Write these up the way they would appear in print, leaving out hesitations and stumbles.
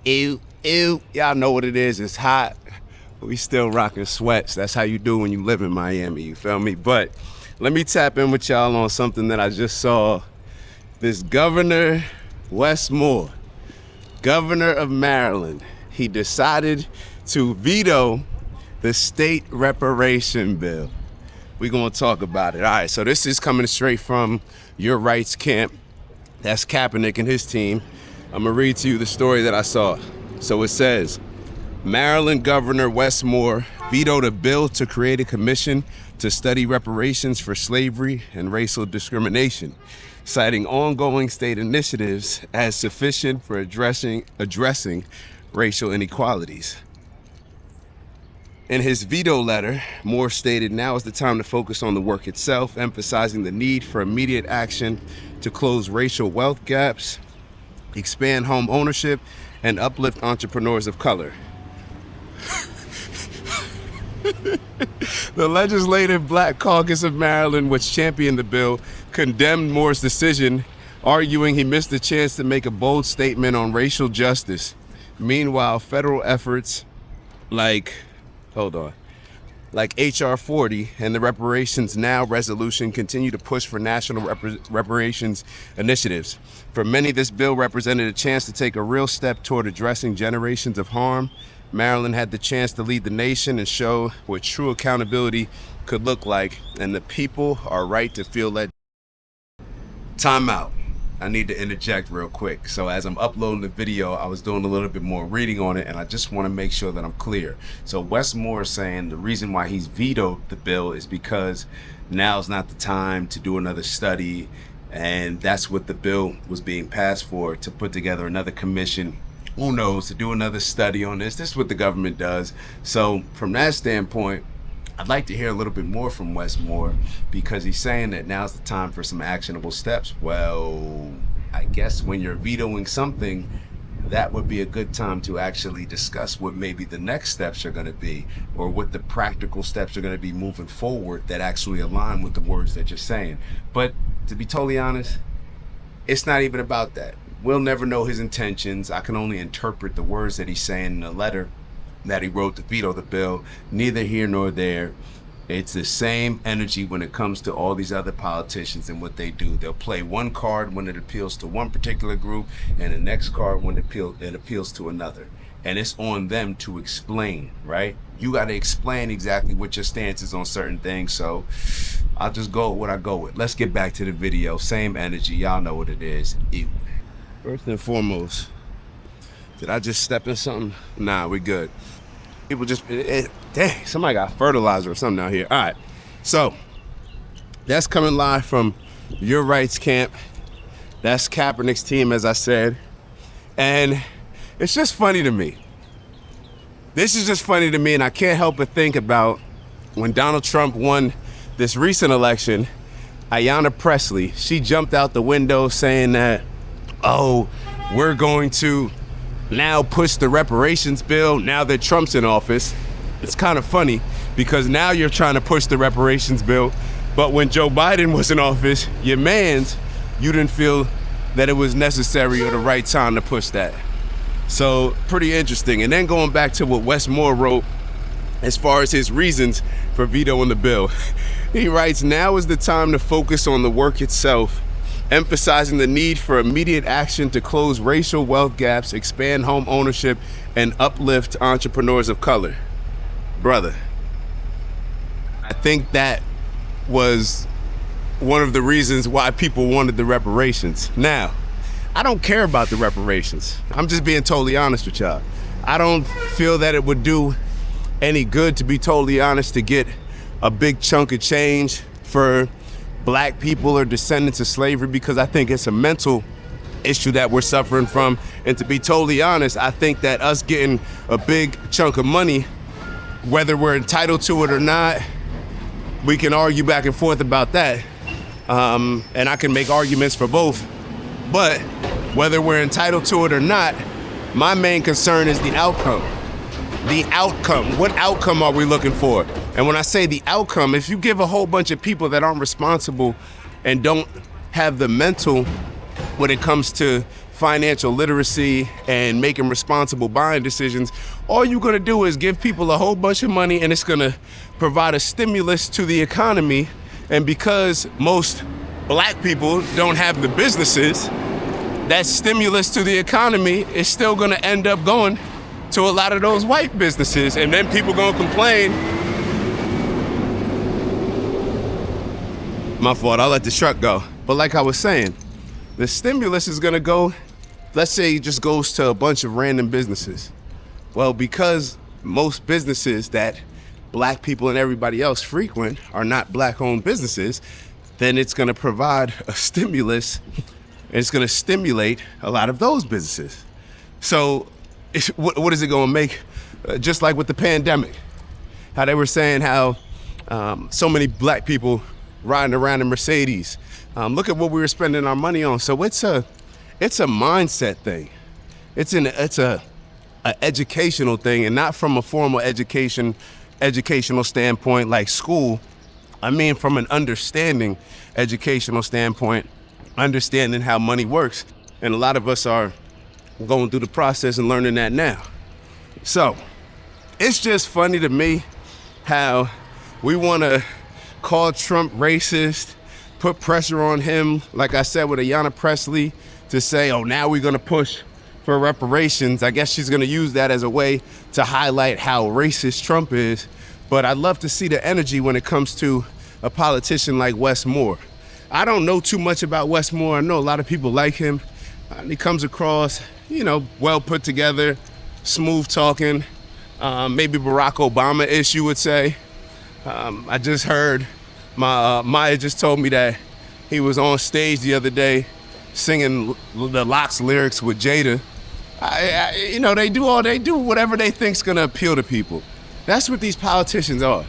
Ew, ew. Y'all know what it is. It's hot. We still rocking sweats. That's how you do when you live in Miami, you feel me? But let me tap in with y'all on something that I just saw. This governor, Wes Moore, governor of Maryland, he decided to veto the state reparation bill. We're gonna talk about it. All right, so this is coming straight from Your Rights Camp. That's Kaepernick and his team. I'm gonna read to you the story that I saw. So it says, Maryland Governor Wes Moore vetoed a bill to create a commission to study reparations for slavery and racial discrimination, citing ongoing state initiatives as sufficient for addressing racial inequalities. In his veto letter, Moore stated now is the time to focus on the work itself, emphasizing the need for immediate action to close racial wealth gaps, expand home ownership, and uplift entrepreneurs of color. The Legislative Black Caucus of Maryland, which championed the bill, condemned Moore's decision, arguing he missed the chance to make a bold statement on racial justice. Meanwhile, federal efforts like H.R. 40 and the Reparations Now resolution continue to push for national reparations initiatives. For many, this bill represented a chance to take a real step toward addressing generations of harm. Maryland had the chance to lead the nation and show what true accountability could look like, and the people are right to feel that. Time out. I need to interject real quick. So as I'm uploading the video, I was doing a little bit more reading on it, and I just want to make sure that I'm clear. So Wes Moore is saying the reason why he's vetoed the bill is because now's not the time to do another study, and that's what the bill was being passed for, to put together another commission, who knows, to do another study on this. This is what the government does. So from that standpoint, I'd like to hear a little bit more from Wes Moore, because he's saying that now's the time for some actionable steps. Well, I guess when you're vetoing something, that would be a good time to actually discuss what maybe the next steps are going to be, or what the practical steps are going to be moving forward that actually align with the words that you're saying. But to be totally honest, it's not even about that. We'll never know his intentions. I can only interpret the words that he's saying in the letter that he wrote to veto the bill. Neither here nor there. It's the same energy when it comes to all these other politicians and what they do. They'll play one card when it appeals to one particular group, and the next card when it appeals to another. And it's on them to explain, right? You got to explain exactly what your stance is on certain things. So I'll just go with what I go with. Let's get back to the video. Same energy. Y'all know what it is. Ew. First and foremost, did I just step in something? Nah, we good. People just, dang, somebody got fertilizer or something out here. All right, so that's coming live from Your Rights Camp. That's Kaepernick's team, as I said. And it's just funny to me. This is just funny to me, and I can't help but think about when Donald Trump won this recent election, Ayanna Pressley, she jumped out the window saying that, oh, we're going to now push the reparations bill now that Trump's in office. It's kind of funny because now you're trying to push the reparations bill, but when Joe Biden was in office, you didn't feel that it was necessary or the right time to push that. So pretty interesting. And then going back to what Wes Moore wrote as far as his reasons for vetoing the bill, he writes, now is the time to focus on the work itself, emphasizing the need for immediate action to close racial wealth gaps, expand home ownership, and uplift entrepreneurs of color. Brother, I think that was one of the reasons why people wanted the reparations. Now, I don't care about the reparations. I'm just being totally honest with y'all. I don't feel that it would do any good, to be totally honest, to get a big chunk of change for Black people or descendants of slavery, because I think it's a mental issue that we're suffering from. And to be totally honest, I think that us getting a big chunk of money, whether we're entitled to it or not, we can argue back and forth about that. And I can make arguments for both. But whether we're entitled to it or not, my main concern is the outcome. The outcome. What outcome are we looking for? And when I say the outcome, if you give a whole bunch of people that aren't responsible and don't have the mental when it comes to financial literacy and making responsible buying decisions, all you're gonna do is give people a whole bunch of money, and it's gonna provide a stimulus to the economy. And because most black people don't have the businesses, that stimulus to the economy is still gonna end up going to a lot of those white businesses. And then people gonna complain. My fault, I'll let the truck go. But like I was saying, the stimulus is gonna go, let's say it just goes to a bunch of random businesses. Well, because most businesses that black people and everybody else frequent are not black-owned businesses, then it's gonna provide a stimulus, and it's gonna stimulate a lot of those businesses. So what is it gonna make? Just like with the pandemic, how they were saying how so many black people riding around in Mercedes. Look at what we were spending our money on. So it's a mindset thing. It's a educational thing, and not from a formal educational standpoint like school. I mean from an understanding educational standpoint, understanding how money works. And a lot of us are going through the process and learning that now. So it's just funny to me how we want to call Trump racist, put pressure on him, like I said with Ayanna Pressley, to say, oh, now we're going to push for reparations. I guess she's going to use that as a way to highlight how racist Trump is. But I'd love to see the energy when it comes to a politician like Wes Moore. I don't know too much about Wes Moore. I know a lot of people like him. He comes across, well put together, smooth talking, maybe Barack Obama-ish, you would say. I just heard Maya just told me that he was on stage the other day singing the Locks lyrics with Jada. They do whatever they think's gonna appeal to people. That's what these politicians are.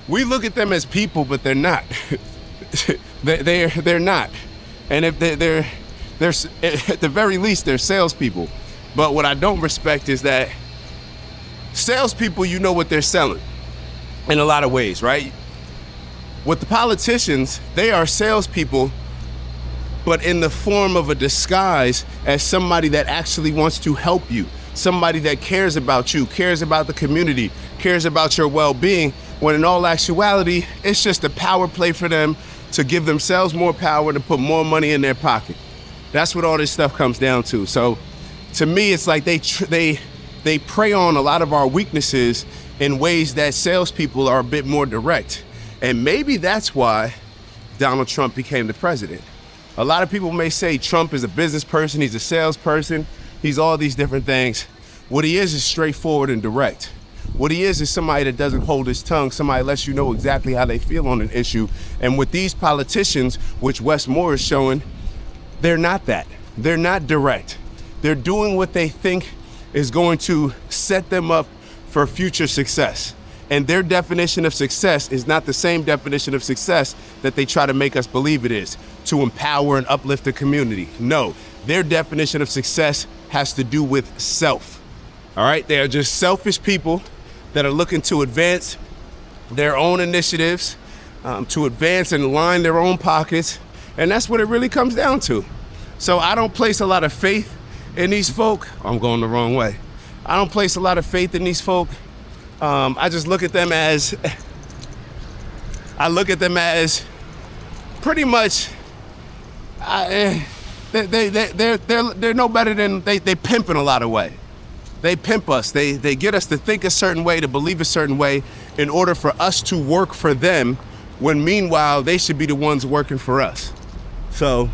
We look at them as people, but they're not. they're not. And if they're at the very least, they're salespeople. But what I don't respect is that salespeople, you know what they're selling in a lot of ways, right? With the politicians, they are salespeople, but in the form of a disguise as somebody that actually wants to help you, somebody that cares about you, cares about the community, cares about your well-being, when in all actuality, it's just a power play for them to give themselves more power, to put more money in their pocket. That's what all this stuff comes down to. So to me, it's like they prey on a lot of our weaknesses in ways that salespeople are a bit more direct. And maybe that's why Donald Trump became the president. A lot of people may say Trump is a business person, he's a salesperson, he's all these different things. What he is straightforward and direct. What he is somebody that doesn't hold his tongue, somebody lets you know exactly how they feel on an issue. And with these politicians, which Wes Moore is showing, they're not that. They're not direct. They're doing what they think is going to set them up for future success. And their definition of success is not the same definition of success that they try to make us believe it is, to empower and uplift the community. No, their definition of success has to do with self. All right, they are just selfish people that are looking to advance their own initiatives, to advance and line their own pockets. And that's what it really comes down to. So I don't place a lot of faith in these folk. I'm going the wrong way. I don't place a lot of faith in these folk. I just look at them as, pretty much, they're no better than, they pimp in a lot of ways. They pimp us. They get us to think a certain way, to believe a certain way in order for us to work for them, when meanwhile they should be the ones working for us. So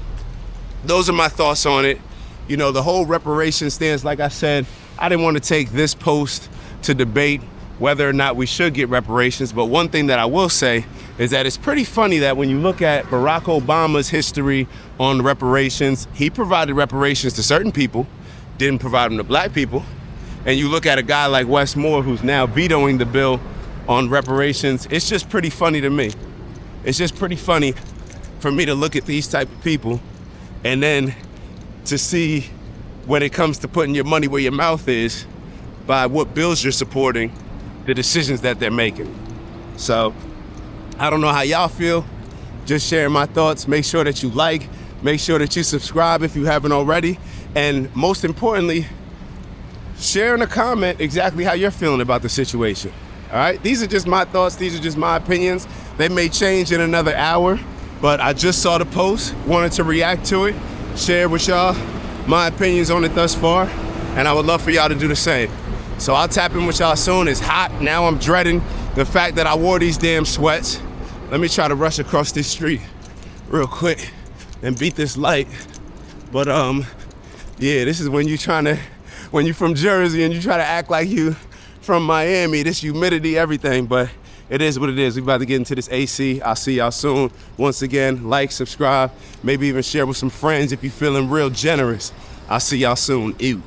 those are my thoughts on it. The whole reparations stance, like I said, I didn't want to take this post to debate whether or not we should get reparations. But one thing that I will say is that it's pretty funny that when you look at Barack Obama's history on reparations, he provided reparations to certain people, didn't provide them to black people. And you look at a guy like Wes Moore, who's now vetoing the bill on reparations, it's just pretty funny to me. It's just pretty funny for me to look at these type of people and then to see, when it comes to putting your money where your mouth is, by what bills you're supporting, the decisions that they're making. So I don't know how y'all feel. Just sharing my thoughts. Make sure that you like, make sure that you subscribe if you haven't already. And most importantly, share in a comment exactly how you're feeling about the situation. All right, these are just my thoughts, these are just my opinions. They may change in another hour, but I just saw the post, wanted to react to it, share with y'all my opinions on it thus far, and I would love for y'all to do the same. So I'll tap in with y'all soon. It's hot. Now I'm dreading the fact that I wore these damn sweats. Let me try to rush across this street real quick and beat this light. But yeah, this is when you're from Jersey and you try to act like you from Miami, this humidity, everything, but it is what it is. We about to get into this AC. I'll see y'all soon. Once again, like, subscribe, maybe even share with some friends if you're feeling real generous. I'll see y'all soon. Ew.